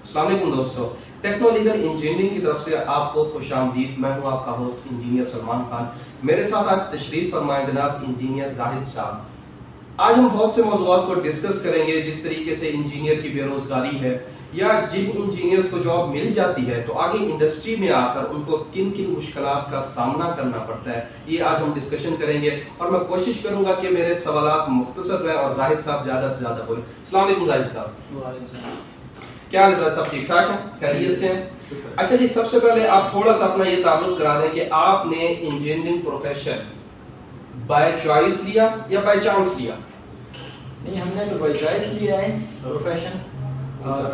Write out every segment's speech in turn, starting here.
السلام علیکم دوستو، ٹیکنولیگل انجینئرنگ کی طرف سے آپ کو خوش آمدید۔ میں ہوں آپ کا ہوسٹ انجینئر سلمان خان۔ میرے ساتھ آج تشریف فرمائے جناب انجینئر زاہد صاحب۔ آج ہم بہت سے موضوعات کو ڈسکس کریں گے، جس طریقے سے انجینئر کی بے روزگاری ہے یا جن انجینئرز کو جاب مل جاتی ہے تو آگے انڈسٹری میں آ کر ان کو کن کن مشکلات کا سامنا کرنا پڑتا ہے، یہ آج ہم ڈسکشن کریں گے۔ اور میں کوشش کروں گا کہ میرے سوالات مختصر رہیں اور زاہد صاحب زیادہ سے زیادہ بولیں۔ السلام علیکم زاہد صاحب۔ وعلیکم السلام۔ کیا حال ہے سب ٹھیک ٹھاک ہیں، خیریت سے ہیں؟ اچھا جی، سب سے پہلے آپ تھوڑا سا اپنا یہ تعارف کرا دیں کہ آپ نے انجینئرنگ پروفیشن بائی چوائس لیا یا بائی چانس لیا؟ نہیں، ہم نے تو بائی چوائس لیا ہے پروفیشن، اور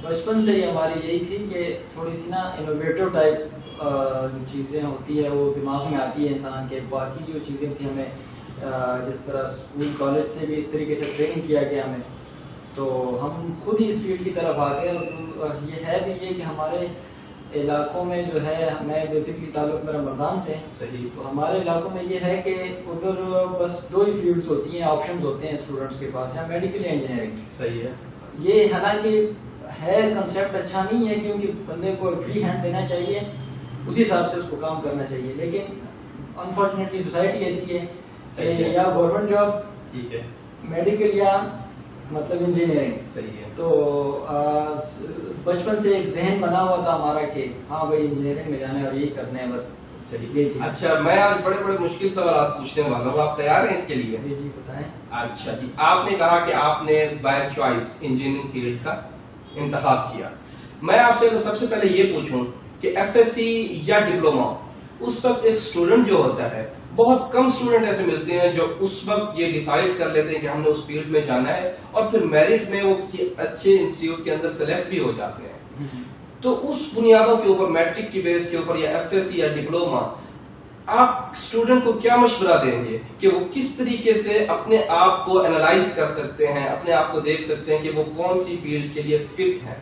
بچپن سے ہی ہماری یہی تھی کہ تھوڑی سی نا انوویٹو ٹائپ چیزیں ہوتی ہے وہ دماغ میں آتی ہے انسان کے۔ باقی جو چیزیں تھیں ہمیں جس طرح اسکول کالج سے بھی اس طریقے سے ٹرین کیا گیا ہمیں، تو ہم خود ہی اس فیلڈ کی طرف آ گئے۔ اور یہ ہے بھی یہ کہ ہمارے علاقوں میں جو ہے، میں بیسکلی تعلق میرا مردان سے، صحیح، تو ہمارے علاقوں میں یہ ہے کہ ادھر بس دو ہی فیلڈز ہوتی ہیں، آپشنز ہوتے ہیں اسٹوڈنٹس کے پاس، یا میڈیکل یا انجینئرنگ۔ صحیح ہے۔ یہ حالانکہ ہے کنسیپٹ اچھا نہیں ہے، کیونکہ بندے کو فری ہینڈ دینا چاہیے، اسی حساب سے اس کو کام کرنا چاہیے، لیکن انفارچونیٹلی سوسائٹی ایسی ہے کہ یا گورنمنٹ جاب، ٹھیک ہے، میڈیکل یا مطلب انجینئرنگ۔ صحیح ہے۔ تو بچپن سے ایک ذہن بنا ہوا تھا ہمارا کہ ہاں بھائی انجینئرنگ میں جانا ہے اور یہی کرنا ہے بس۔ صحیح ہے۔ اچھا، میں آج بڑے بڑے مشکل سوالات پوچھنے والا ہوں، آپ تیار ہیں اس کے لیے؟ جی بتائیں۔ اچھا جی، آپ نے کہا کہ آپ نے بائی چوائس انجینئرنگ فیلڈ کا انتخاب کیا۔ میں آپ سے سب سے پہلے یہ پوچھوں کہ ایف ایس سی یا ڈپلوما، اس وقت ایک اسٹوڈنٹ جو ہوتا ہے، بہت کم اسٹوڈنٹ ایسے ملتے ہیں جو اس وقت یہ ڈیسائیڈ کر لیتے ہیں کہ ہم نے اس فیلڈ میں جانا ہے، اور پھر میرٹ میں وہ اچھے انسٹیٹیوٹ کے اندر سلیکٹ بھی ہو جاتے ہیں۔ تو اس بنیادوں کے اوپر، میٹرک کی بیس کے اوپر یا ایف ایس سی یا ڈپلوما، آپ اسٹوڈنٹ کو کیا مشورہ دیں گے کہ وہ کس طریقے سے اپنے آپ کو اینالائز کر سکتے ہیں، اپنے آپ کو دیکھ سکتے ہیں کہ وہ کون سی فیلڈ کے لیے فٹ ہے؟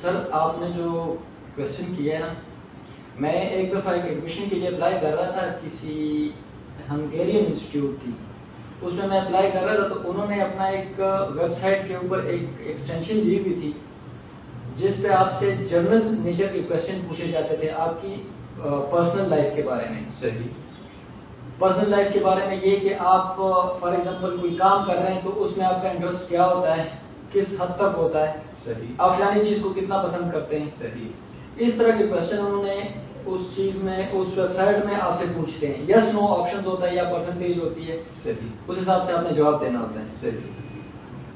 سر، آپ نے جو کوشچن کیا ہے نا، میں ایک دفعہ ایک ایڈمیشن کے لیے اپلائی کر رہا تھا، کسی ہنگیرین انسٹیٹیوٹ تھی، اس میں میں اپلائی کر رہا تھا، تو انہوں نے اپنا ایک ویب سائٹ کے اوپر ایک ایکسٹینشن دی ہوئی تھی جس پہ آپ سے جنرل نیچر کے کوشچن پوچھے جاتے تھے، آپ کی پرسنل لائف کے بارے میں۔ صحیح، پرسنل لائف کے بارے میں یہ کہ آپ فار ایگزامپل کوئی کام کر رہے ہیں تو اس میں آپ کا انٹرسٹ کیا ہوتا ہے، کس حد تک ہوتا ہے، صحیح، آپ فلانی چیز کو کتنا پسند کرتے ہیں۔ صحیح، اس طرح کے کوشچن انہوں نے اس چیز میں، اس ویب سائٹ میں آپ سے پوچھتے ہیں، یس نو آپشن ہوتا ہے یا پرسنٹیج ہوتی ہے، صحیح، اس حساب سے آپ نے جواب دینا ہوتا ہے۔ صحیح،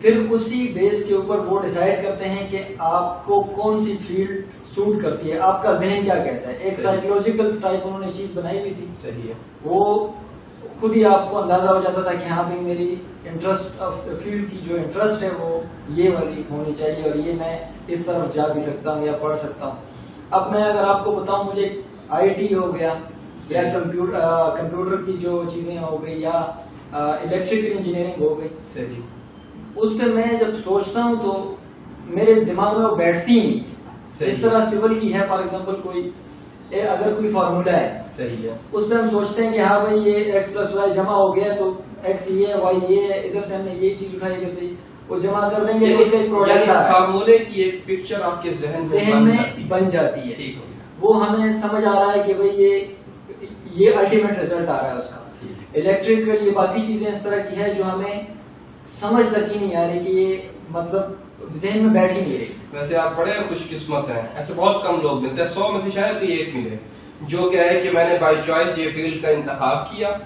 پھر اسی بیس کے اوپر وہ ڈیسائیڈ کرتے ہیں کہ آپ کو کون سی فیلڈ سوٹ کرتی ہے، آپ کا ذہن کیا کہتا ہے۔ ایک سائیکولوجیکل ٹائپ انہوں نے چیز بنائی ہوئی تھی، صحیح ہے، وہ خود ہی آپ کو اندازہ ہو جاتا تھا کہ ہاں بھائی میری انٹرسٹ آف فیلڈ کی جو انٹرسٹ ہے وہ یہ والی ہونی چاہیے، اور یہ میں اس طرف جا بھی سکتا ہوں یا پڑھ سکتا ہوں۔ اب میں اگر آپ کو بتاؤں، مجھے آئی ٹی ہو گیا یا کمپیوٹر کی جو چیزیں ہو گئی یا الیکٹریکل انجینئرنگ ہو گئی، صحیح، اس پہ میں جب سوچتا ہوں تو میرے دماغ میں وہ بیٹھتی نہیں۔ جس طرح سول کی ہے، فار ایگزامپل کوئی اگر کوئی فارمولا ہے، صحیح ہے، اس پہ ہم سوچتے ہیں کہ ہاں بھائی یہ ایکس پلس وائی جمع ہو گیا تو ایکس یہ ہے، وائی یہ ہے، ادھر سے ہم نے یہ چیز اٹھائی، ادھر سے وہ جمع کر دیں گے تو اس کا ایک پروڈکٹ آ رہا ہے، فارمولے کی ایک پکچر آپ کے ذہن میں بن جاتی ہے۔ ٹھیک ہو گیا، وہ ہمیں سمجھ آ رہا ہے کہ بھئی یہ الٹیمیٹ ریزلٹ آ رہا ہے اس کا۔ الیکٹرک یہ باقی چیزیں اس طرح کی ہے جو ہمیں سمجھ تک ہی نہیں آ رہی کہ یہ مطلب ذہن میں بیٹھ ہی نہیں رہی۔ ویسے آپ بڑے خوش قسمت ہیں، ایسے بہت کم لوگ ملتے ہیں، 100 میں سے شاید کوئی ایک ملے جو کیا ہے کہ میں نے بائی چوائس یہ فیلڈ کا انتخاب کیا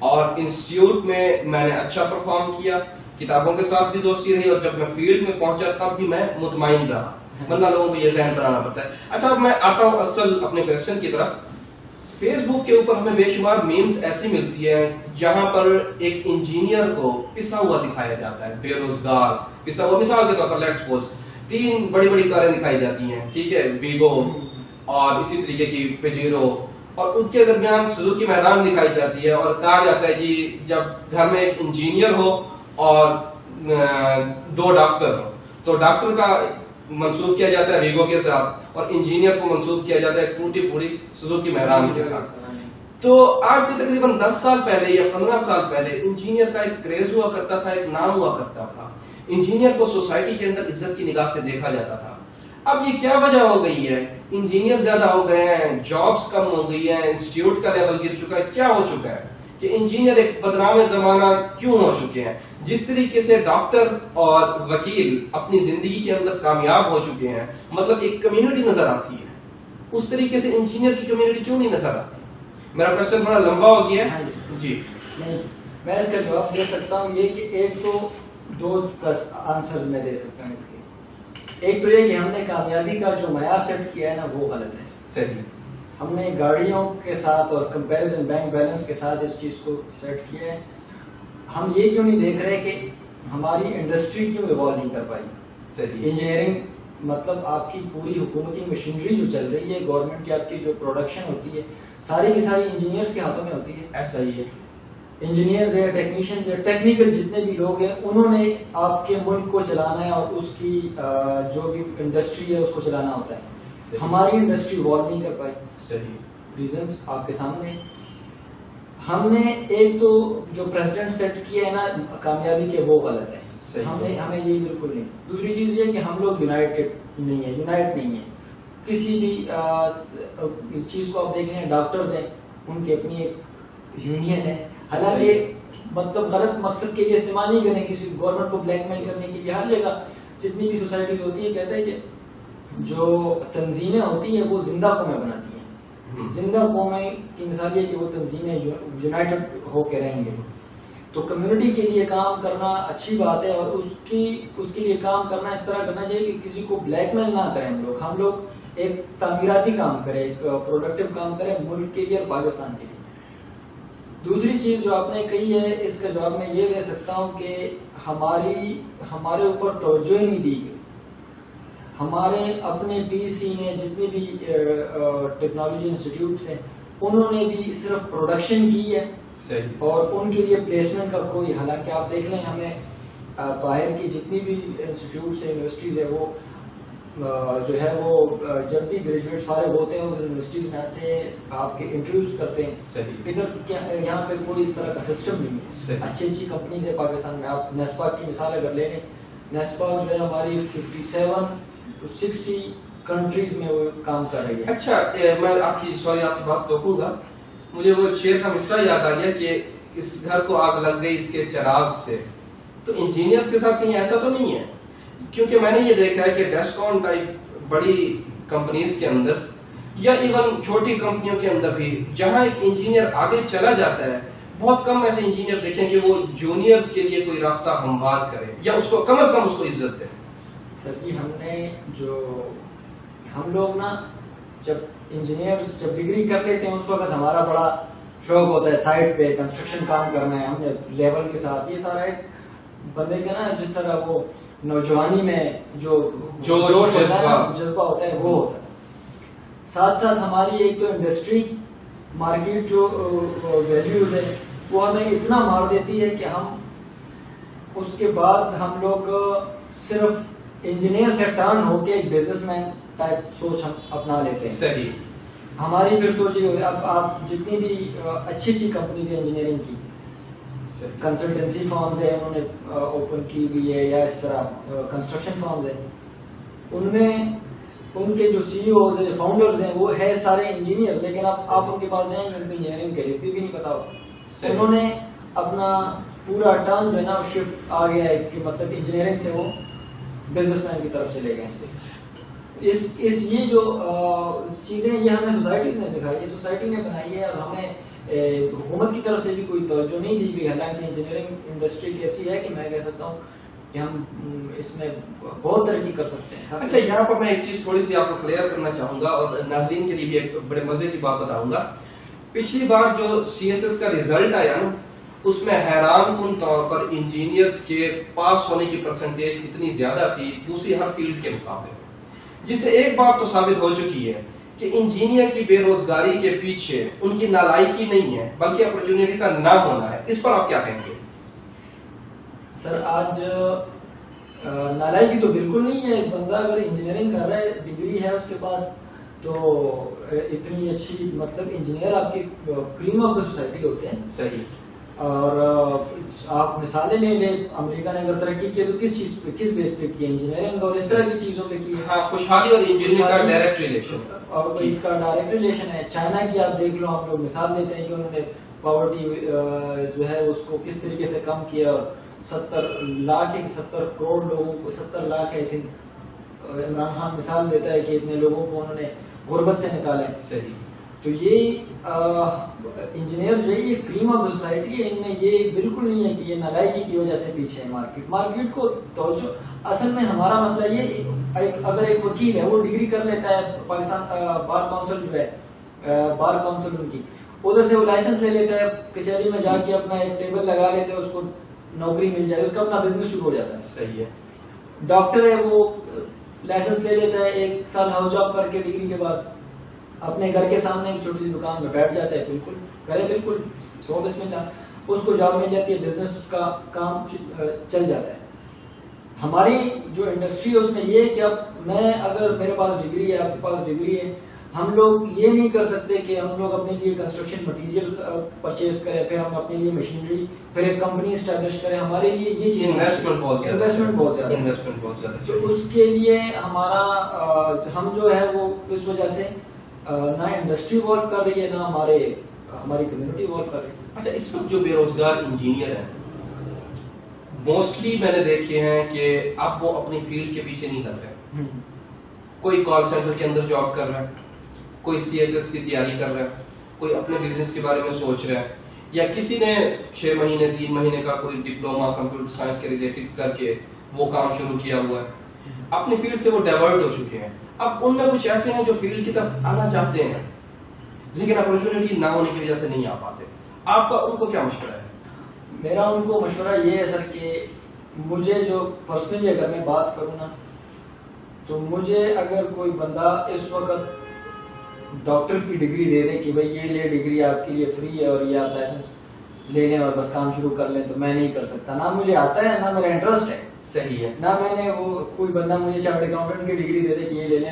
اور انسٹیٹیوٹ میں نے اچھا پرفارم کیا، کتابوں کے ساتھ بھی دوستی رہی، اور جب میں فیلڈ میں پہنچا تب بھی میں مطمئن رہا، ورنہ لوگوں کو یہ ذہن بنانا پڑتا ہے۔ اچھا، اب میں آتا ہوں اصل اپنے کوشچن کی طرف۔ فیس بک کے اوپر ہمیں بے شمار میمز ایسی ملتی ہیں جہاں پر ایک انجینئر کو پسا ہوا دکھایا جاتا ہے، بے روزگار پسا ہوا۔ مثال کے طور پر لیٹس سپوز 3 بڑی بڑی کاریں دکھائی جاتی ہیں، ٹھیک ہے، ویگو اور اسی طریقے کی پیجیرو، اور ان کے درمیان سوزوکی میدان دکھائی جاتی ہے، اور کہا جاتا ہے جی جب گھر میں ایک انجینئر ہو اور 2 ڈاکٹر ہو تو ڈاکٹر کا منسوب کیا جاتا ہے ویگو کے ساتھ، اور انجینئر کو منسوب کیا جاتا ہے ٹوٹی پوری سوزوکی میدان کے ساتھ۔ تو آج سے تقریباً 10 سال پہلے یا 15 سال پہلے انجینئر کا ایک کریز ہوا کرتا تھا، ایک نام ہوا کرتا تھا، انجینئر کو سوسائٹی کے اندر عزت کی نگاہ سے دیکھا جاتا تھا. اب یہ کیا وجہ ہو گئی ہے؟ انجینئر زیادہ ہو گئے ہیں, جابس کم ہو گئی ہیں, انسٹیٹیوٹ کا لیول گر چکا ہے, کیا ہو چکا ہے کہ انجینئر ایک بدنام زمانہ کیوں ہو چکے ہیں؟ جس طریقے سے ڈاکٹر اور وکیل اپنی زندگی کے اندر کامیاب ہو چکے ہیں, مطلب ایک کمیونٹی نظر آتی ہے, اس طریقے سے انجینئر کی کمیونٹی کیوں نہیں نظر آتی؟ میرا کوشچن بڑا لمبا ہو گیا ہے. جی نہیں, میں اس کا جواب دے سکتا ہوں یہ کہ ایک تو دو آنسر میں دے سکتا ہوں اس کے. ایک تو یہ کہ ہم نے کامیابی کا جو معیار سیٹ کیا ہے نا وہ غلط ہے. صحیح. ہم نے گاڑیوں کے ساتھ اور کمپیریزن بینک بیلنس کے ساتھ اس چیز کو سیٹ کیا ہے. ہم یہ کیوں نہیں دیکھ رہے کہ ہماری انڈسٹری کیوں ایوالو نہیں کر پائی. صحیح. انجینئرنگ مطلب آپ کی پوری حکومتی مشینری جو چل رہی ہے, گورنمنٹ کی آپ کی جو پروڈکشن ہوتی ہے ساری کی ساری انجینئرز کے ہاتھوں میں ہوتی ہے. ایسا ہی ہے. انجینئر ہے, ٹیکنیشین ہے, ٹیکنیکل جتنے بھی لوگ ہیں انہوں نے آپ کے ملک کو چلانا ہے اور اس کی جو بھی انڈسٹری ہے اس کو چلانا ہوتا ہے. ہماری انڈسٹری ایوالو نہیں کر پائی. صحیح. ریزنس آپ کے سامنے. ہم نے ایک تو جو پریزیڈنٹ سیٹ کیا ہے نا کامیابی کے وہ غلط ہے. ہمیں یہ بالکل نہیں. دوسری چیز یہ کہ ہم لوگ یونائٹ نہیں ہیں کسی بھی چیز کو. آپ دیکھ لیں ڈاکٹرز ہیں, ان کی اپنی ایک یونین ہے, حالانکہ مطلب غلط مقصد کے لیے استعمال نہیں کریں, کسی گورنمنٹ کو بلیک میل کرنے کے لیے. ہر جگہ جتنی بھی سوسائٹی ہوتی ہے کہتے ہیں کہ جو تنظیمیں ہوتی ہیں وہ زندہ قومیں بناتی ہیں. زندہ قومیں کی مثال یہ کہ وہ تنظیمیں یونائٹڈ ہو کے رہیں گے. تو کمیونٹی کے لیے کام کرنا اچھی بات ہے, اور اس کے لیے کام کرنا اس طرح کرنا چاہیے کہ کسی کو بلیک میل نہ کریں. ہم لوگ ایک تعمیراتی کام کریں, ایک پروڈکٹیو کام کریں ملک کے لیے اور پاکستان کے لیے. دوسری چیز جو آپ نے کہی ہے اس کا جواب میں یہ دے سکتا ہوں کہ ہمارے اوپر توجہ ہی نہیں دی گئی. ہمارے اپنے پی سی نے جتنی بھی ٹیکنالوجی انسٹیٹیوٹس ہیں انہوں نے بھی صرف پروڈکشن کی ہے. صحیح. اور ان کے لیے پلیسمنٹ کا کوئی, حالانکہ آپ دیکھ لیں ہمیں باہر کی جتنی بھی انسٹیٹیوٹس ہیں یونیورسٹیز ہیں وہ جو ہے وہ جب بھی گریجویٹ فارغ ہوتے ہیں وہ یونیورسٹیز میں آتے ہیں, آپ کے انٹرویوز کرتے ہیں. صحیح. ادھر یہاں پہ کوئی اس طرح کا سسٹم نہیں ہے. اچھی اچھی کمپنیز ہے پاکستان میں. آپ نیسپاک کی مثال اگر لے لیں, نیسپاک جو ہے ہماری 57 to 60 کنٹریز میں وہ کام کر رہی ہے. اچھا, میں آپ کی بات روکوں گا. مجھے وہ شعر کا مسئلہ یاد آ گیا کہ اس گھر کو آگ لگ گئی اس کے چراغ سے. تو انجینئرز کے ساتھ کہیں ایسا تو نہیں ہے؟ کیونکہ میں نے یہ دیکھا ہے کہ ڈیسکون ٹائپ بڑی کمپنیز کے اندر یا ایون چھوٹی کمپنیوں کے اندر بھی جہاں ایک انجینئر آگے چلا جاتا ہے, بہت کم ایسے انجینئر دیکھیں کہ وہ جونیئرز کے لیے کوئی راستہ ہموار کرے یا اس کو کم از کم اس کو عزت دے. سر جی, ہم لوگ نا جب ڈگری کر لیتے ہیں اس وقت ہمارا بڑا شوق ہوتا ہے سائٹ پہ کنسٹرکشن کام کرنا ہے. ہم نے لیبل کے ساتھ یہ سارا ایک بندے کا نا جس طرح وہ نوجوانی میں جو جذبہ ہوتا ہے وہ ہوتا ہے. ساتھ ساتھ ہماری ایک تو انڈسٹری مارکیٹ جو ویلیوز ہے وہ ہمیں اتنا مار دیتی ہے کہ ہم اس کے بعد ہم لوگ صرف انجینئر سے ٹرن ہو کے ایک بزنس مین ٹائپ سوچ ہم اپنا لیتے ہیں. صحیح. ہماری پھر سوچ یہ ہوگی, اب آپ جتنی بھی اچھی کمپنیز ہیں انجینئرنگ کی, کنسلٹنسی فارمز ہیں انہوں نے اوپن کی ہوئی ہے, یا اس طرح کنسٹرکشن فارمز ہیں, ان میں ان کے جو سی ای اوز ہیں فاؤنڈرز ہیں وہ ہے سارے انجینئر, لیکن آپ ان کے پاس جائیں گے ان کو انجینئرنگ کے لیے بھی نہیں پتا ہو. انہوں نے اپنا پورا ٹرن جو ہے نا شفٹ آ گیا ہے کہ مطلب انجینئرنگ سے وہ بزنس مین کی طرف چلے گئے. یہ جو چیزیں یہ ہمیں سوسائٹی نے سکھائی ہے, سوسائٹی نے بنائی ہے, اور ہمیں حکومت کی طرف سے بھی کوئی توجہ نہیں دی گئی. حالانکہ انجینئرنگ انڈسٹری ایسی ہے کہ میں کہہ سکتا ہوں کہ ہم اس میں بہت ترقی کر سکتے ہیں. اچھا, یہاں پر میں ایک چیز تھوڑی سی آپ کو کلیئر کرنا چاہوں گا اور ناظرین کے لیے بھی ایک بڑے مزے کی بات بتاؤں گا. پچھلی بار جو CSS کا ریزلٹ آیا نا اس میں حیران کن طور پر انجینئرز کے پاس ہونے کی پرسنٹیج اتنی زیادہ تھی دوسری ہر فیلڈ کے مقابلے, جس سے ایک بات تو ثابت ہو چکی ہے کہ انجینئر کی بے روزگاری کے پیچھے ان کی نالائکی نہیں ہے بلکہ اپرچونٹی کا نہ ہونا ہے. اس پر آپ کیا کہیں گے؟ سر آج نالائکی تو بالکل نہیں ہے. بندہ اگر انجینئرنگ کر رہا ہے, ڈگری ہے اس کے پاس, تو اتنی اچھی مطلب انجینئر آپ کی کریم آف دا سوسائٹی ہوتے ہیں. صحیح. اور آپ مثالیں لے لیں، امریکہ نے اگر ترقی کی تو کس چیز پہ، کس بیس پہ کی؟ انجینئرنگ اور اس طرح کی چیزوں پہ کی ہے. ہاں، خوشحالی اور انجینئرنگ کا ڈائریکٹ ریلیشن، اور اس کا ڈائریکٹ ریلیشن ہے. چائنا کی آپ دیکھ لو، ہم لوگ مثال لیتے ہیں کہ انہوں نے پاورٹی جو ہے اس کو کس طریقے سے کم کیا، اور 70 کروڑ لوگوں کو، 70 لاکھ ہے. عمران خان مثال دیتا ہے کہ اتنے لوگوں کو انہوں نے غربت سے نکالا ہے. صحیح. تو یہ انجینئر جو ہے یہ کریم آف سوسائٹی ہے. ان میں یہ بالکل نہیں ہے کہ یہ نالائکی کی وجہ سے پیچھے ہے. مارکیٹ کو توجہ، اصل میں ہمارا مسئلہ یہ، اگر ایک وکیل ہے وہ ڈگری کر لیتا ہے، پاکستان بار کونسل جو ہے، بار کونسل ان کی، ادھر سے وہ لائسنس لے لیتا ہے، کچہری میں جا کے اپنا ایک ٹیبل لگا لیتے ہیں، اس کو نوکری مل جائے، اس کا اپنا بزنس شروع ہو جاتا ہے. صحیح ہے. ڈاکٹر ہے وہ لائسنس لے لیتا ہے، 1 سال ہاؤس جاب کر کے ڈگری کے بعد اپنے گھر کے سامنے ایک چھوٹی سی دکان میں بیٹھ جاتا ہے، بالکل کرے، بالکل 100 بسم اللہ، اس کو جاب مل جاتی ہے، بزنس کا کام چل جاتا ہے. ہماری جو انڈسٹری ہے اس میں یہ ہے کہ اب میں، اگر میرے پاس ڈگری ہے، آپ کے پاس ڈگری ہے، ہم لوگ یہ نہیں کر سکتے کہ ہم لوگ اپنے لیے کنسٹرکشن مٹیریل پرچیز کریں، پھر ہم اپنے لیے مشینری، پھر ایک کمپنی اسٹیبلش کریں. ہمارے لیے یہ چیز انویسٹمنٹ بہت زیادہ، تو اس کے لیے ہمارا، ہم جو ہے وہ اس وجہ سے نہ انڈسٹری ورک کر رہی ہے، نہ ہماری کمیونٹی ورک کر رہی ہے. اچھا، اس وقت جو بے روزگار انجینئر ہیں موسٹلی میں نے دیکھے ہیں کہ اب وہ اپنی فیلڈ کے پیچھے نہیں لگ رہے. کوئی کال سینٹر کے اندر جاب کر رہا ہے، کوئی CSS کی تیاری کر رہا ہے، کوئی اپنے بزنس کے بارے میں سوچ رہا ہے، یا کسی نے 6 مہینے 3 مہینے کا کوئی ڈپلوما کمپیوٹر سائنس کے ریلیٹڈ کر کے وہ کام شروع کیا ہوا ہے. اپنی فیلڈ سے وہ ڈائیورٹ ہو چکے ہیں. اب ان میں کچھ ایسے ہیں جو فیلڈ کی طرف آنا چاہتے ہیں لیکن اپرچونٹی نہ ہونے کی وجہ سے نہیں آ پاتے. آپ کا ان کو کیا مشورہ ہے؟ میرا ان کو مشورہ یہ ہے سر کہ مجھے جو پرسنلی اگر میں بات کروں نا، تو مجھے اگر کوئی بندہ اس وقت ڈاکٹر کی ڈگری دے دے کہ بھائی یہ لے ڈگری آپ کے لیے فری ہے اور یہ آپ لائسنس لے لیں اور بس کام شروع کر لیں، تو میں نہیں کر سکتا. نہ مجھے آتا ہے، نہ میرا انٹرسٹ ہے. صحیح ہے. نہ میں نے وہ، کوئی بندہ مجھے چارٹرڈ اکاؤنٹنٹ کی ڈگری دے دے کہ یہ لے لیں،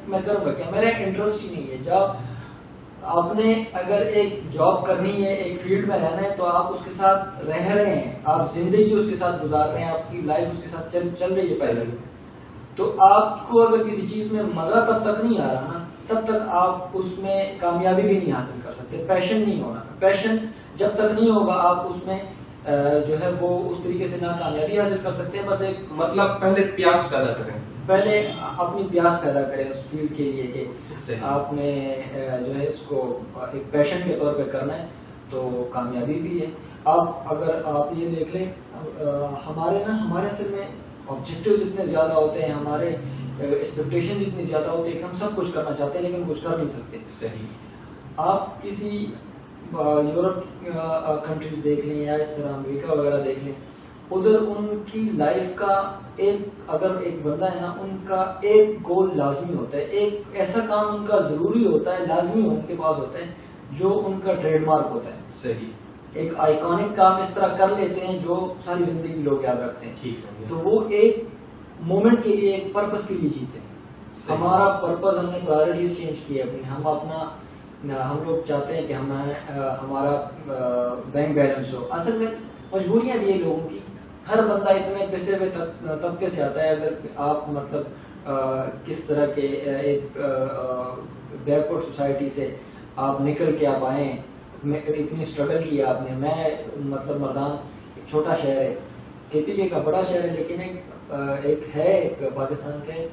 میں کروں گا کیا؟ میرا انٹرسٹ ہی نہیں ہے. جب آپ نے اگر ایک جاب کرنی ہے، ایک فیلڈ میں رہنا ہے، تو آپ اس کے ساتھ رہ رہے ہیں، آپ زندگی اس کے ساتھ گزار رہے ہیں، آپ کی لائف اس کے ساتھ چل رہی ہے پہلے، تو آپ کو اگر کسی چیز میں مزہ تب تک نہیں آ رہا نا، تب تک آپ اس میں کامیابی بھی نہیں حاصل کر سکتے. پیشن نہیں ہونا. پیشن جب تک نہیں ہوگا آپ اس میں جو ہے وہ اس طریقے سے نہ کامیابی حاصل کر سکتے ہیں. بس ایک مطلب پہلے پیاس پیدا کریں، پہلے اپنی پیاس پیدا کریں اس فیلڈ کے لیے کہ آپ نے جو ہے اس کو ایک پیشن کے طور پہ کرنا ہے تو کامیابی بھی ہے. اگر آپ یہ دیکھ لیں، ہمارے اصل میں آبجیکٹیوز اتنے زیادہ ہوتے ہیں، ہمارے ایکسپیکٹیشن اتنی زیادہ ہوتی ہے کہ ہم سب کچھ کرنا چاہتے ہیں لیکن کچھ کر نہیں سکتے. صحیح. آپ کسی یورپ کنٹریز دیکھ لیں یا اس طرح امریکہ وغیرہ دیکھ لیں، ادھر ان کی لائف کا اگر ایک بندہ ہے نا، ان کا ایک گول لازمی ہوتا ہے، ایک ایسا کام ان کا ضروری ہوتا ہے، لازمی ان کے پاس ہوتا ہے جو ان کا ٹریڈ مارک ہوتا ہے. صحیح. ایک آئیکونک کام اس طرح کر لیتے ہیں جو ساری زندگی لوگ یاد رکھتے ہیں. ٹھیک ہے. تو وہ ایک مومنٹ کے لیے، ایک پرپز کے لیے جیتے ہیں. ہمارا پرپز، ہم نے پرائرٹیز چینج کی ہے اپنی. ہم لوگ چاہتے ہیں کہ ہمارا بینک بیلنس ہو. اصل میں مجبوریاں بھی ہیں لوگوں کی. ہر بندہ اتنے پیسے ہوئے طبقے سے آتا ہے. اگر آپ مطلب کس طرح کے ایک بیکورڈ سوسائٹی سے آپ نکل کے آپ آئے ہیں، اتنی اسٹرگل کی ہے آپ نے. میں مطلب مردان ایک چھوٹا شہر ہے، KPK کا بڑا شہر ہے، لیکن ایک پاکستان کے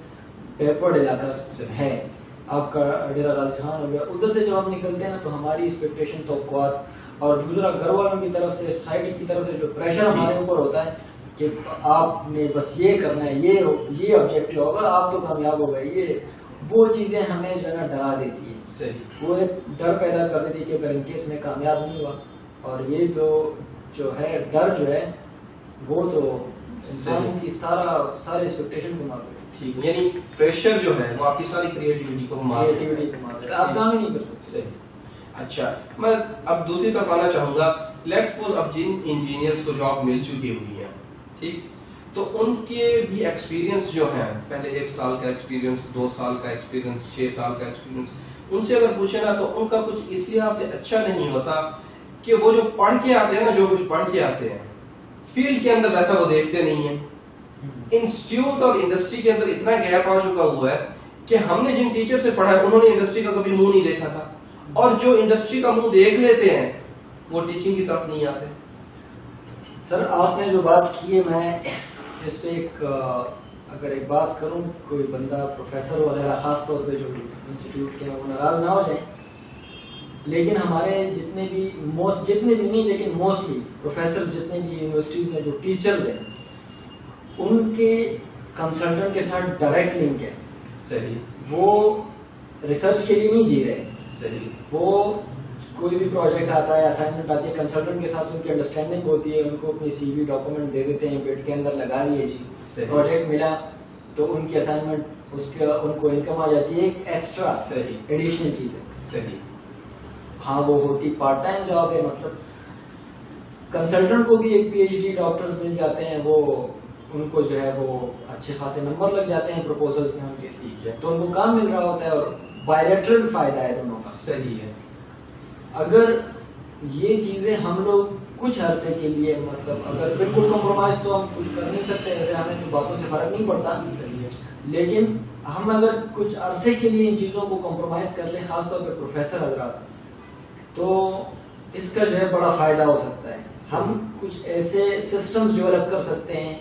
بیکورڈ علاقہ ہے. آپ کا ڈیرہ غازی خان ہو گیا. ادھر سے جب ہم نکلتے ہیں نا تو ہماری ایکسپیکٹیشن، توقعات اور دوسرا گھر والوں کی طرف سے، سوسائٹی کی طرف سے جو پریشر ہمارے اوپر ہوتا ہے کہ آپ نے بس یہ کرنا ہے، یہ آبجیکٹو ہوگا، آپ تو کامیاب ہو گئے، وہ چیزیں ہمیں جو ہے نا ڈرا دیتی ہے. وہ ایک ڈر پیدا کر دیتی ہے کہ اگر ان کیس میں کامیاب نہیں ہوا. اور یہ جو ہے ڈر جو ہے وہ تو انسان کی سارے ایکسپیکٹیشن کو مار دیتی ہے. ٹھیک. یعنی پریشر جو ہے وہ آپ کی ساری کریٹیوٹی کو مار دیتا ہے، آپ کام ہی نہیں کر سکتے. اچھا، میں اب دوسری طرف آنا چاہوں گا. لیٹس سپوز اب جن انجینئرس کو جاب مل چکی ہوئی ہے، ٹھیک، تو ان کے بھی ایکسپیرینس جو ہیں، پہلے 1 سال کا ایکسپیرینس، 2 سال کا ایکسپیرینس، 6 سال کا ایکسپیرینس، ان سے اگر پوچھے نا تو ان کا کچھ اس لحاظ سے اچھا نہیں ہوتا کہ وہ جو پڑھ کے آتے ہیں نا، جو کچھ پڑھ کے آتے ہیں فیلڈ کے اندر ویسا وہ دیکھتے نہیں ہیں. انسٹیٹیوٹ اور انڈسٹری کے اندر اتنا گیپ آ چکا ہوا ہے کہ ہم نے جن ٹیچر سے پڑھا ہے انہوں نے انڈسٹری کا کبھی منہ نہیں دیکھا تھا، اور جو انڈسٹری کا منہ دیکھ لیتے ہیں وہ ٹیچنگ کی طرف نہیں آتے. سر آپ نے جو بات کی ہے، میں اس پہ اگر ایک بات کروں، کوئی بندہ پروفیسر وغیرہ خاص طور پہ جو انسٹیٹیوٹ کے ہیں وہ ناراض نہ ہو جائیں، لیکن ہمارے جتنے بھی نہیں لیکن موسٹلی پروفیسر جتنے بھی یونیورسٹیز میں جو ٹیچرز ہیں ان کے کنسلٹنٹ کے ساتھ ڈائریکٹ لنک ہے. صحیح. وہ ریسرچ کے لیے نہیں جی رہے. صحیح. وہ کوئی بھی پروجیکٹ آتا ہے، اسائنمنٹ آتی ہے، کنسلٹنٹ کے ساتھ ان کی انڈرسٹینڈنگ ہوتی ہے، ان کو اپنی سی وی ڈاکومنٹ دے دیتے ہیں، بیڈ کے اندر لگا لیے جی. پروجیکٹ ملا تو ان کی اسائنمنٹ ان کو انکم آ جاتی ہے، ایک ایکسٹرا ایڈیشنل چیز ہے. صحیح. ہاں وہ ہوتی پارٹ ٹائم جاب ہے. مطلب کنسلٹنٹ کو بھی ایک پی ایچ ڈی ڈاکٹرز مل جاتے ہیں، وہ ان کو جو ہے وہ اچھے خاصے نمبر لگ جاتے ہیں پروپوزلس میں ان کے. ٹھیک ہے. تو ان کو کام مل رہا ہوتا ہے اور بائیلیٹرل فائدہ ہے دونوں کا. صحیح ہے. اگر یہ چیزیں ہم لوگ کچھ عرصے کے لیے، مطلب اگر بالکل کمپرومائز تو ہم کچھ کر نہیں سکتے، ویسے ہمیں تو باتوں سے فرق نہیں پڑتا، لیکن ہم اگر کچھ عرصے کے لیے ان چیزوں کو کمپرومائز کر لیں، خاص طور پہ پروفیسر حضرات، تو اس کا جو ہے بڑا فائدہ ہو سکتا ہے. ہم کچھ ایسے سسٹمز ڈیولپ کر سکتے ہیں،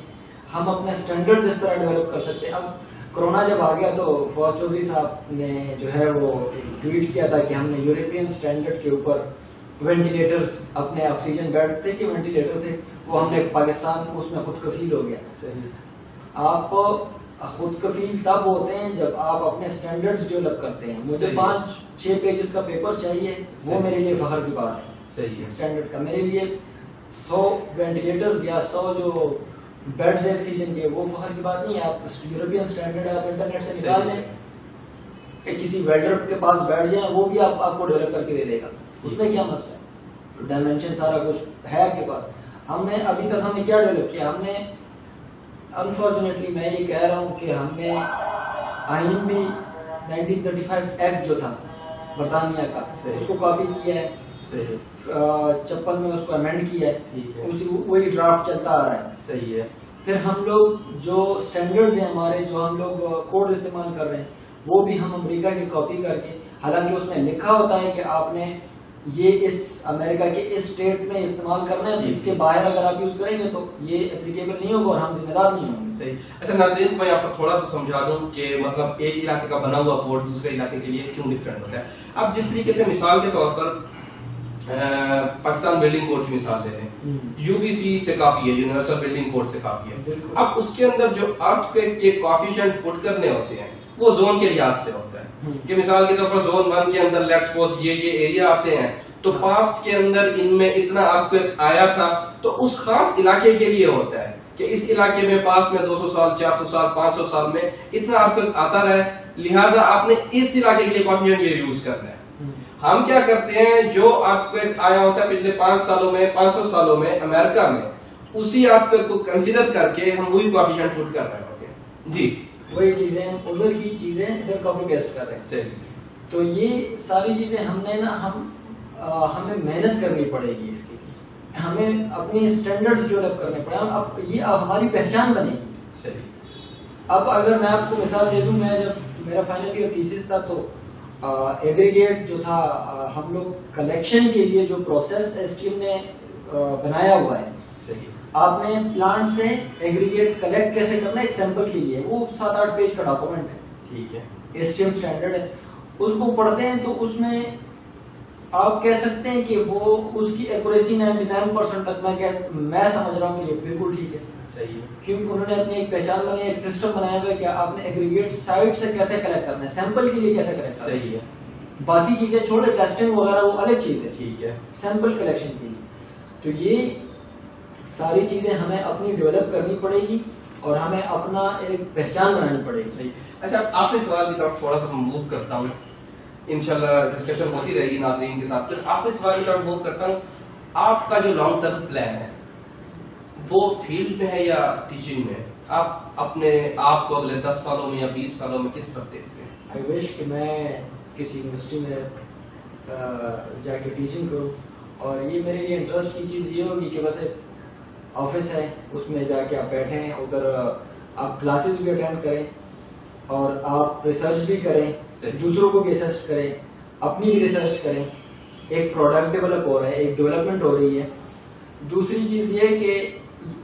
ہم اپنے اسٹینڈرڈز اس طرح ڈیولپ کر سکتے ہیں. اب کرونا جب آ گیا تو فواد چودھری صاحب نے جو ہے وہ ٹویٹ کیا تھا کہ ہم نے یورپین اسٹینڈرڈ کے اوپر وینٹیلیٹرز، اپنے آکسیجن بیڈ تھے کہ وینٹیلیٹر تھے، وہ ہم نے پاکستان کو اس میں خود کفیل ہو گیا. آپ خود کفیل تب ہوتے ہیں جب آپ اپنے اسٹینڈرڈز ڈیولپ کرتے ہیں. مجھے 5-6 پیجز کا پیپر چاہیے، وہ میرے لیے فخر کی بات ہے. صحیح ہے. اسٹینڈرڈ کا میرے لیے 100 وینٹیلیٹرز یا 100 جو بیڈز آکسیجن کے، وہ فخر کی بات نہیں ہے. آپ یورپین اسٹینڈرڈ آپ انٹرنیٹ سے نکال لیں، کسی ویلڈر کے پاس بیٹھ جائیں، وہ بھی آپ کو ڈیولپ کر کے دے دے گا. اس میں کیا مسئلہ ہے؟ ڈائمینشن سارا کچھ ہے آپ کے پاس. ہم نے ابھی تک ہم نے کیا ڈیولپ کیا؟ ہم نے انفارچونیٹلی میں یہ کہہ رہا ہوں کہ ہم نے آئین بھی 1935 ایکٹ جو تھا برطانیہ کا، اس کو کاپی کیا ہے. 56 میں اس کو امینڈ کیا ہے، وہی ڈرافٹ چلتا آ رہا ہے. صحیح ہے. پھر ہم لوگ جو اسٹینڈرڈ ہیں ہمارے، جو ہم لوگ کوڈ استعمال کر رہے ہیں، وہ بھی ہم امریکہ کی کاپی کر کے، حالانکہ اس میں لکھا ہوتا ہے کہ آپ نے یہ اس امریکہ کے اس اسٹیٹ میں استعمال کرنا ہے، اس کے باہر اگر آپ یوز کریں گے تو یہ اپلیکیبل نہیں ہوگا اور ہم ذمہ دار نہیں ہوں گے. صحیح. اچھا ناظرین، میں یہاں پر تھوڑا سا سمجھا دوں کہ مطلب ایک علاقے کا بنا ہوا کوڈ دوسرے علاقے کے لیے کیوں ڈفرینٹ ہوتا ہے. اب جس طریقے سے مثال کے طور پر پاکستان بلڈنگ کوڈ کی مثال لے لیں، یو بی سی سے کافی ہے، یونیورسل بلڈنگ کوڈ سے کافی ہے. اب اس کے اندر جو ارتھکویک کے کوفیشینٹ پٹ کرنے ہوتے ہیں وہ زون کے لحاظ سے ہوتا ہے کہ مثال کے طور پر زون 1 کے اندر لیٹس سپوز یہ ایریا آتے ہیں، تو پاسٹ کے اندر ان میں اتنا ارتھکویک آیا تھا، تو اس خاص علاقے کے لیے ہوتا ہے کہ اس علاقے میں پاسٹ میں 200 سال 400 سال 500 سال میں اتنا ارتھکویک آتا رہے، لہذا آپ نے اس علاقے کے لیے کوفیشینٹ یہ یوز کرنا ہے. ہم کیا کرتے ہیں، جو ارتھکویک آیا ہوتا ہے پچھلے 5 سالوں میں 500 سالوں میں امریکہ میں، اسی ارتھکویک کو کنسیڈر کر کے ہم وہی کوفیشینٹ پٹ کر رہے ہوتے ہیں. جی وہی چیزیں ادھر کی چیزیں ادھر کاپی پیسٹ کر رہے ہیں. تو یہ ساری چیزیں ہم نے نا ہمیں محنت کرنی پڑے گی اس کے لیے، ہمیں اپنی اسٹینڈرڈز ڈیولپ کرنے پڑے. اب یہ ہماری پہچان بنے گی. اب اگر میں آپ کو مثال دے دوں، میں جب میرا فائنل ایئر تھیسس تھا تو ایگریگیٹ جو تھا، ہم لوگ کلیکشن کے لیے جو پروسیس ایسٹیم نے بنایا ہوا ہے، آپ نے پلانٹ سے ایگریگیٹ کلیکٹ کیسے کرنا ہے ایک سیمپل کے لیے، وہ 7-8 پیج کا ڈاکومنٹ ہے. ٹھیک ہے. ایسٹیم اسٹینڈرڈ ہے. اس کو پڑھتے ہیں تو اس میں آپ کہہ سکتے ہیں کہ وہ اس کی ایکوریسی 99% تک میں سمجھ رہا ہوں کہ یہ بالکل ٹھیک ہے. صحیح ہے. کیونکہ انہوں نے اپنی ایک پہچان بنائی، ایک سسٹم بنایا ہوا ہے کہ آپ نے ایگریگیٹ سائٹ سے کیسے کلیکٹ کرنا ہے، سیمپل کے لیے کیسے کلیکٹ کرنا ہے. صحیح ہے. باقی چیزیں چھوڑے، ٹیسٹنگ وغیرہ وہ الگ چیز ہے. ٹھیک ہے. سیمپل کلیکشن کے لیے تو یہ ساری چیزیں ہمیں اپنی ڈیولپ کرنی پڑے گی اور ہمیں اپنا ایک پہچان بنانی پڑے گی. اچھا آخری سوال کی طرف تھوڑا سا موو کرتا ہوں، انشاءاللہ ڈسکشن ہوتی رہے گی ناظرین کے ساتھ. آخری سوال کی طرف موو کرتا ہوں، آپ کا جو لانگ ٹرم پلان ہے وہ فیلڈ میں ہے یا ٹیچنگ میں؟ آپ اپنے آپ کو اگلے 10 سالوں میں یا 20 سالوں میں کس طرف دیکھتے ہیں؟ آئی وش کہ میں کسی یونیورسٹی میں جا کے ٹیچنگ کروں اور یہ میرے لیے انٹرسٹ کی چیز یہ ہوگی کہ بس ایک آفس ہے، اس میں جا کے آپ بیٹھیں، ادھر آپ کلاسز بھی اٹینڈ کریں اور آپ ریسرچ بھی کریں، دوسروں کو بھی ریسرچ کریں، اپنی بھی ریسرچ کریں، ایک پروڈکٹ ڈیولپ ہو رہا ہے، ایک ڈیولپمنٹ ہو رہی ہے. دوسری چیز یہ کہ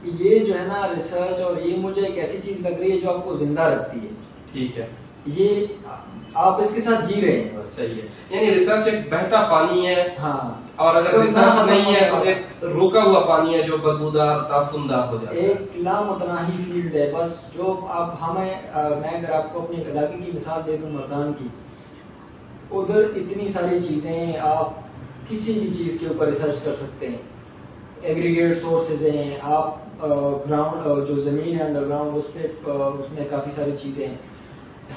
یہ جو ہے نا ریسرچ، اور یہ مجھے ایک ایسی چیز لگ رہی ہے جو آپ کو زندہ رکھتی ہے. ٹھیک ہے، یہ آپ اس کے ساتھ جی رہے ہیں. بس صحیح ہے. یعنی ریسرچ ایک بہتا پانی ہے، ہاں، اور اگر ریسرچ نہیں ہے تو ایک روکا ہوا پانی ہے جو بدبودار تعفندار ہو جاتا ہے. ایک لامتناہی فیلڈ ہے. بس جو آپ ہمیں میں اگر آپ کو اپنے علاقے کی مثال دے دوں مردان کی، ادھر اتنی ساری چیزیں، آپ کسی بھی چیز کے اوپر ریسرچ کر سکتے ہیں. ایگریگیٹ سورسز ہیں، آپ گراؤنڈ جو زمین ہے انڈر گراؤنڈ اس میں کافی ساری چیزیں ہیں.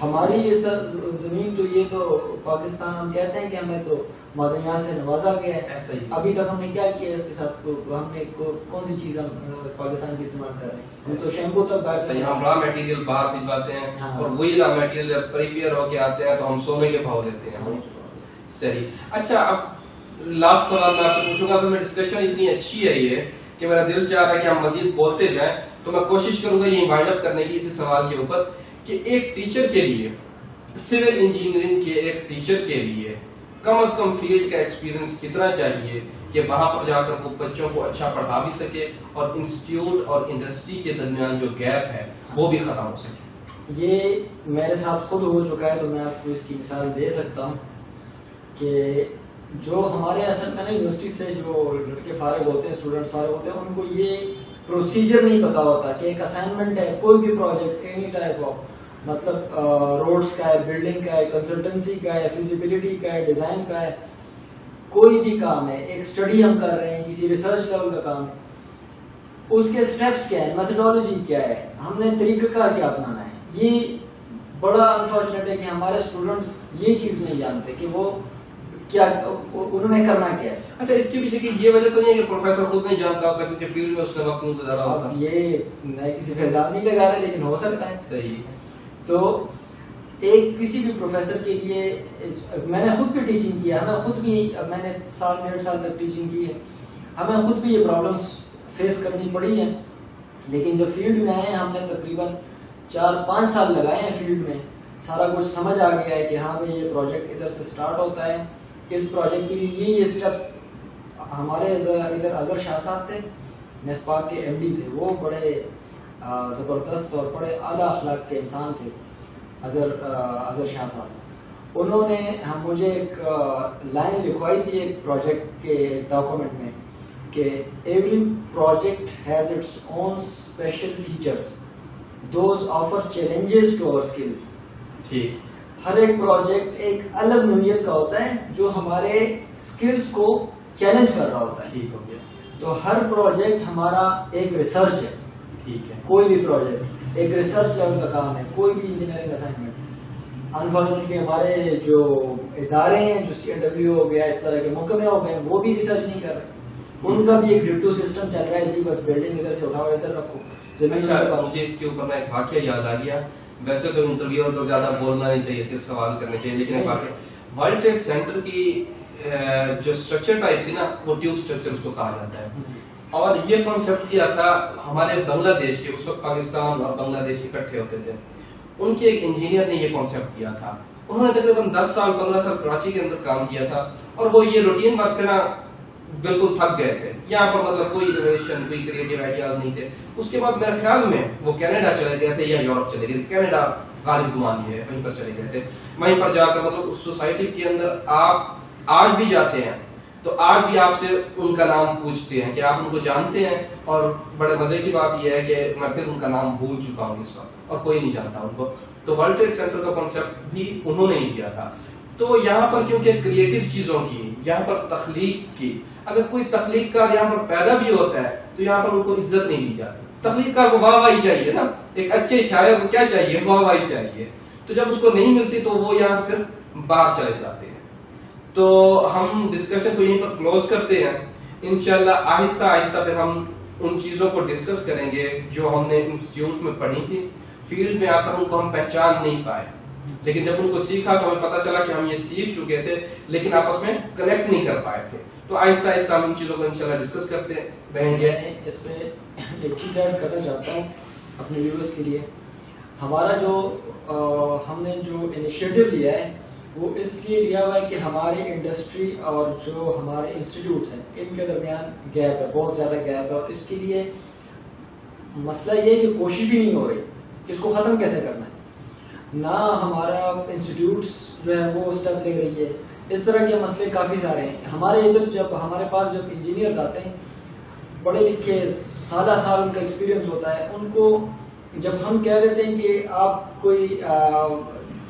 ہماری یہ زمین تو یہ تو پاکستان، ہم کہتے ہیں کہ ہمیں تو معدنیات سے نوازا گیا ہے. ایسا ہی ابھی تک ہم نے کیا کیا اس کے ساتھ؟ ہم نے کون سی چیز پاکستان کی استعمال کر رہے ہیں؟ ہم تو شیمپو تک باہر سے، ہم را میٹیریل باہر بھجواتے ہیں، ہاں، اور وہی را میٹیریل جب پریپیئر ہو کے آتے ہیں تو ہم سونے کے بھاؤ دیتے ہیں. صحیح. اچھا، اب لاسٹ سوال میں آپ سے پوچھوں گا. تو ڈسکشن اتنی اچھی ہے یہ کہ میرا دل چاہ رہا ہے کہ ہم مزید بولتے جائیں، تو میں کوشش کروں گا یہ وائنڈ اپ کرنے کی اسی سوال کے اوپر کہ ایک ٹیچر کے لیے، سول انجینئرنگ کے ایک ٹیچر کے لیے کم از کم فیلڈ کا ایکسپیرینس کتنا چاہیے کہ وہاں پر جا کر وہ بچوں کو اچھا پڑھا بھی سکے اور انسٹیٹیوٹ اور انڈسٹری کے درمیان جو گیپ ہے وہ بھی ختم ہو سکے. یہ میرے ساتھ خود ہو چکا ہے، تو میں آپ کو اس کی مثال دے سکتا ہوں کہ جو ہمارے اصل میں نا یونیورسٹی سے جو لڑکے فارغ ہوتے ہیں، اسٹوڈنٹس فارغ ہوتے ہیں، ان کو یہ پروسیجر نہیں پتا ہوتا کہ ایک اسائنمنٹ ہے، کوئی بھی پروجیکٹ، اینی ٹائپ آف، مطلب روڈز کا ہے، بلڈنگ کا ہے، کنسلٹنسی کا ہے، فیزیبلٹی کا ہے، ڈیزائن کا ہے، کوئی بھی کام ہے، ایک اسٹڈی ہم کر رہے ہیں، کسی ریسرچ لیول کا کام ہے، اس کے اسٹیپس کیا ہے، میتھڈالوجی کیا ہے، ہم نے طریقہ کار کیا اپنانا ہے. یہ بڑا انفارچونیٹ ہے کہ ہمارے اسٹوڈنٹس یہ چیز نہیں جانتے کہ وہ کیا انہوں نے کرنا کیا ہے. اچھا، اس کے پیچھے کہ یہ وجہ تو نہیں ہے کہ پروفیسر خود نہیں جانتا ہوتا کیونکہ فیلڈ میں اس نے وقت گزارا ہوتا. اب یہ میں کسی پہ الزام نہیں لگا رہا، لیکن ہو سکتا ہے. صحیح. تو ایک کسی بھی پروفیسر کے لیے، میں نے خود بھی ٹیچنگ کیا، ہمیں خود بھی، میں نے 1.5 سال تک ٹیچنگ کی ہے، ہمیں خود بھی یہ پرابلمس فیس کرنی پڑی ہیں. لیکن جو فیلڈ میں آئے ہیں، ہم نے تقریباً 4-5 سال لگائے ہیں فیلڈ میں. سارا کچھ سمجھ آ گیا ہے کہ ہاں بھائی یہ پروجیکٹ ادھر سے سٹارٹ ہوتا ہے، اس پروجیکٹ کے لیے یہ اسٹیپس. ہمارے ادھر اظہر شاہ صاحب تھے، نسپاک کے ایم ڈی تھے، وہ بڑے زبردست اور بڑے اعلیٰ اخلاق کے انسان تھے. اظہر شاہ صاحب، انہوں نے مجھے ایک لائن لکھوائی تھی ایک پروجیکٹ کے ڈاکومنٹ میں کہ every project has its own special features, those offer challenges to our skills. ٹھیک. ہر ایک پروجیکٹ ایک الگ نوعیت کا ہوتا ہے جو ہمارے اسکلز کو چیلنج کر رہا ہوتا ہے. ٹھیک ہو گیا. تو ہر پروجیکٹ ہمارا ایک ریسرچ ہے. ٹھیک ہے. کوئی بھی پروجیکٹ ایک ریسرچ لیول کا کام ہے، کوئی بھی انجینئرنگ اسائنمنٹ. انفارچونیٹلی ہمارے جو ادارے ہیں، جو CNW ہو گیا، اس طرح کے محکمے ہو گئے، وہ بھی ریسرچ نہیں کر رہے. ان کا بھی ایک ڈیٹو سسٹم چل رہا ہے، جی بس بلڈنگ ادھر سے اٹھاؤ ادھر رکھو. مجھے اس کے اوپر ایک واقعہ یاد آ گیا. ویسے تو انٹرویو تو زیادہ بولنا نہیں چاہیے، صرف سوال کرنے چاہیے، لیکن ایک واقعہ، ورلڈ ٹریڈ سینٹر کی جو اسٹرکچر ٹائپ تھی نا، وہ ٹیوب اسٹرکچر اس کو کہا جاتا ہے. اور یہ کانسیپٹ کیا تھا ہمارے بنگلہ دیش کے، اس وقت پاکستان اور بنگلہ دیش اکٹھے ہوتے تھے، ان کے ایک انجینئر نے یہ کانسیپٹ کیا تھا. انہوں نے تقریباً 10-15 سال کراچی کے اندر کام کیا تھا، اور وہ یہ روٹین ورک سے نا بالکل تھک گئے تھے. یہاں پر مطلب کوئی انوویشن، کوئی کریٹو آئیڈیاز نہیں تھے. اس کے بعد میرے خیال میں وہ کینیڈا چلے گئے تھے یا یورپ چلے گئے تھے. کینیڈا غالب گمان یہ ہے، وہیں پر چلے گئے تھے. وہیں پر جا کر مطلب اس سوسائٹی کے اندر آپ آج بھی جاتے ہیں تو آج بھی آپ سے ان کا نام پوچھتے ہیں کہ آپ ان کو جانتے ہیں. اور بڑے مزے کی بات یہ ہے کہ میں پھر ان کا نام بھول چکا ہوں اس وقت، اور کوئی نہیں جانتا ان کو. تو ورلڈ ٹریڈ سینٹر کا کانسیپٹ بھی انہوں نے ہی دیا تھا. تو یہاں پر کیونکہ کریٹو چیزوں کی، یہاں پر تخلیق کی، اگر کوئی تخلیق کار یہاں پر پیدا بھی ہوتا ہے تو یہاں پر ان کو عزت نہیں دی جاتی. تخلیق کار کو واہ واہی چاہیے نا، ایک اچھے شاعر کو کیا چاہیے؟ واہ واہی چاہیے. تو جب اس کو نہیں ملتی تو وہ یہاں سے پھر باہر چلے جاتے ہیں. تو ہم ڈسکشن کو یہیں پر کلوز کرتے ہیں. انشاءاللہ آہستہ آہستہ پھر ہم ان چیزوں کو ڈسکس کریں گے جو ہم نے انسٹیٹیوٹ میں پڑھی تھی. فیلڈ میں آ کر ان کو ہم پہچان نہیں پائے. لیکن جب ان کو سیکھا تو ہمیں پتا چلا کہ ہم یہ سیکھ چکے تھے لیکن آپس میں کنیکٹ نہیں کر پائے تھے. تو آہستہ آہستہ ہم ان چیزوں کو انشاءاللہ ڈسکس کرتے رہیں گے. اس پہ ایک چیز ایڈ کرنا چاہتا ہوں اپنے ویورز کے لیے. ہمارا جو ہم نے جو انیشیٹو لیا ہے وہ اس لیے لیا ہوا ہے کہ ہماری انڈسٹری اور جو ہمارے انسٹیٹیوٹس ہیں ان کے درمیان گیپ ہے, بہت زیادہ گیپ ہے, اور اس کے لیے مسئلہ یہ ہے کہ کوشش بھی نہیں ہو رہی کہ اس کو ختم کیسے کرنا ہے. نہ ہمارا انسٹیٹیوٹس جو ہے وہ اسٹیپ لے رہی ہے. اس طرح کے مسئلے کافی سارے ہیں. ہمارے ادھر جب ہمارے پاس جب انجینئرز آتے ہیں پڑھے لکھے سادہ سال ان کا ایکسپیرینس ہوتا ہے, ان کو جب ہم کہہ دیتے ہیں کہ آپ کوئی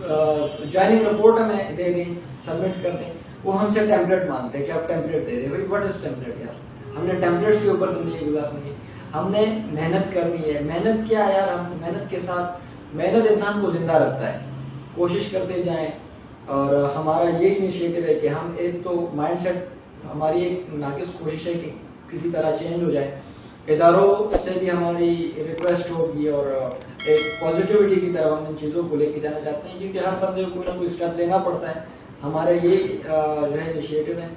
جوائننگ رپورٹ ہمیں دے دیں, سبمٹ کر دیں, وہ ہم سے ٹیمپلیٹ مانگتے ہیں کہ آپ ٹیمپلیٹ دے دیں. بھائی واٹ از ٹیمپلیٹ یار, ہم نے ٹیمپلیٹس کے اوپر زندگی گزارنی ہے, ہم نے محنت کرنی ہے. محنت کیا ہے یار, ہم محنت کے ساتھ, محنت انسان کو زندہ رکھتا ہے. کوشش کرتے جائیں, اور ہمارا یہ انیشیٹو ہے کہ ہم ایک تو مائنڈ سیٹ, ہماری ایک ناقص کوشش ہے کہ کسی طرح چینج ہو جائے. اداروں سے بھی ہماری ریکویسٹ ہوگی اور ایک پازیٹیوٹی کی طرف ہم ان چیزوں کو لے کے جانا چاہتے ہیں, کیونکہ ہر بندے کو کوئی نہ کوئی اسٹیپ لینا پڑتا ہے. ہمارا یہ جو ہے انیشیٹو ہے.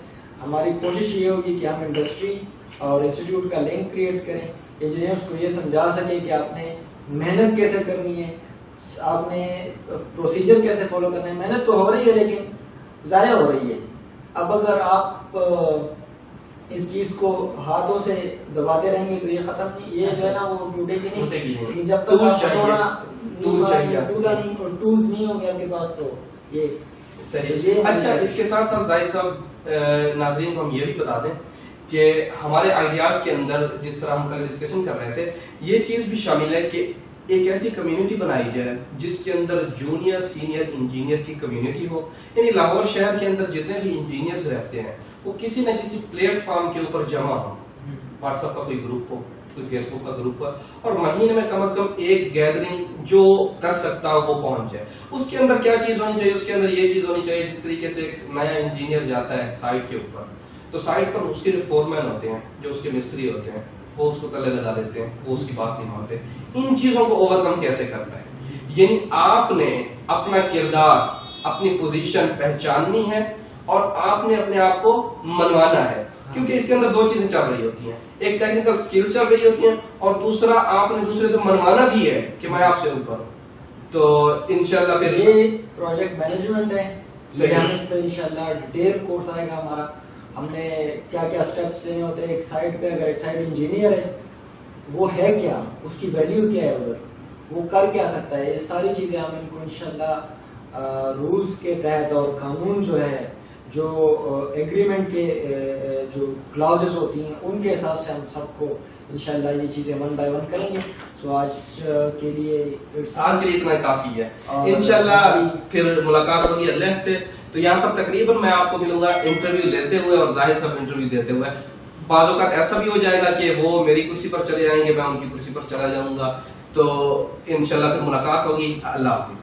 ہماری کوشش یہ ہوگی کہ ہم انڈسٹری اور انسٹیٹیوٹ کا لنک کریٹ کریں, انجینئرس کو یہ سمجھا سکیں کہ آپ نے محنت کیسے کرنی ہے, آپ نے پروسیجر کیسے فالو کرنا ہے. محنت تو ہو رہی ہے لیکن ضائع ہو رہی ہے. اب اگر آپ اس چیز کو ہاتھوں سے دباتے رہیں گے تو یہ ختم نہیں, یہ جو ہے نا وہ ٹوٹے گی نہیں. لیکن جب تک ٹولز نہیں ہوں گے آپ کے پاس تو یہ صحیح. اچھا, اس کے ساتھ ساتھ زاہد صاحب ناظرین کو ہم یہ بھی بتا دیں کہ ہمارے آئیڈیاز کے اندر جس طرح ہم کل ڈسکشن کر رہے تھے, یہ چیز بھی شامل ہے کہ ایک ایسی کمیونٹی بنائی جائے جس کے اندر جونیئر سینئر انجینئر کی کمیونٹی ہو. یعنی لاہور شہر کے اندر جتنے بھی انجینئرز رہتے ہیں وہ کسی نہ کسی پلیٹ فارم کے اوپر جمع ہو. واٹس ایپ کا کوئی گروپ ہو, کوئی فیس بک کا گروپ ہو, اور مہینے میں کم از کم ایک گیدرنگ جو کر سکتا ہو وہ پہنچ جائے. اس کے اندر کیا چیز ہونی چاہیے, اس کے اندر یہ چیز ہونی چاہیے جس طریقے سے ایک نیا انجینئر جاتا ہے سائٹ کے اوپر تو سائٹ پر اس کے جو فورمین ہوتے ہیں, جو اس کے مستری ہوتے ہیں, وہ اس کو تلے لگا دیتے ہیں, وہ اس کی بات نہیں مانتے. ان چیزوں کو اوور کم کیسے کرنا ہے, یعنی آپ نے اپنا کردار, اپنی پوزیشن پہچاننی ہے اور آپ نے اپنے آپ کو منوانا ہے. کیونکہ اس کے اندر دو چیزیں چل رہی ہوتی ہیں, ایک ٹیکنیکل سکل چل رہی ہوتی ہیں اور دوسرا آپ نے دوسرے سے منوانا بھی ہے کہ میں آپ سے اوپر ہوں. تو انشاءاللہ پھر یہ پروجیکٹ مینجمنٹ ہے, اس پہ انشاءاللہ ڈیٹیل کورس آئے گا ہمارا. ہم نے کیا کیا اسٹیپس لینے ہوتے ہیں. ایک سائٹ پہ اگر ایک سائٹ انجینئر ہے وہ ہے کیا, اس کی ویلیو کیا ہے, ادھر وہ کر کیا سکتا ہے, یہ ساری چیزیں ہم ان کو انشاءاللہ رولز کے تحت اور قانون جو ہے, جو ایگریمنٹ کے جو کلازز ہوتی ہیں ان کے حساب سے ہم سب کو انشاءاللہ یہ چیزیں ون بائی ون کریں گے. سو آج کے لیے اتنا کافی ہے. انشاءاللہ پھر ملاقات ہوگی اگلے ہفتے. تو یہاں پر تقریباً میں آپ کو ملوں گا انٹرویو لیتے ہوئے اور ظاہر صاحب انٹرویو دیتے ہوئے. بعض اوقات ایسا بھی ہو جائے گا کہ وہ میری کرسی پر چلے جائیں گے, میں ان کی کرسی پر چلا جاؤں گا. تو انشاءاللہ پھر ملاقات ہوگی. اللہ حافظ.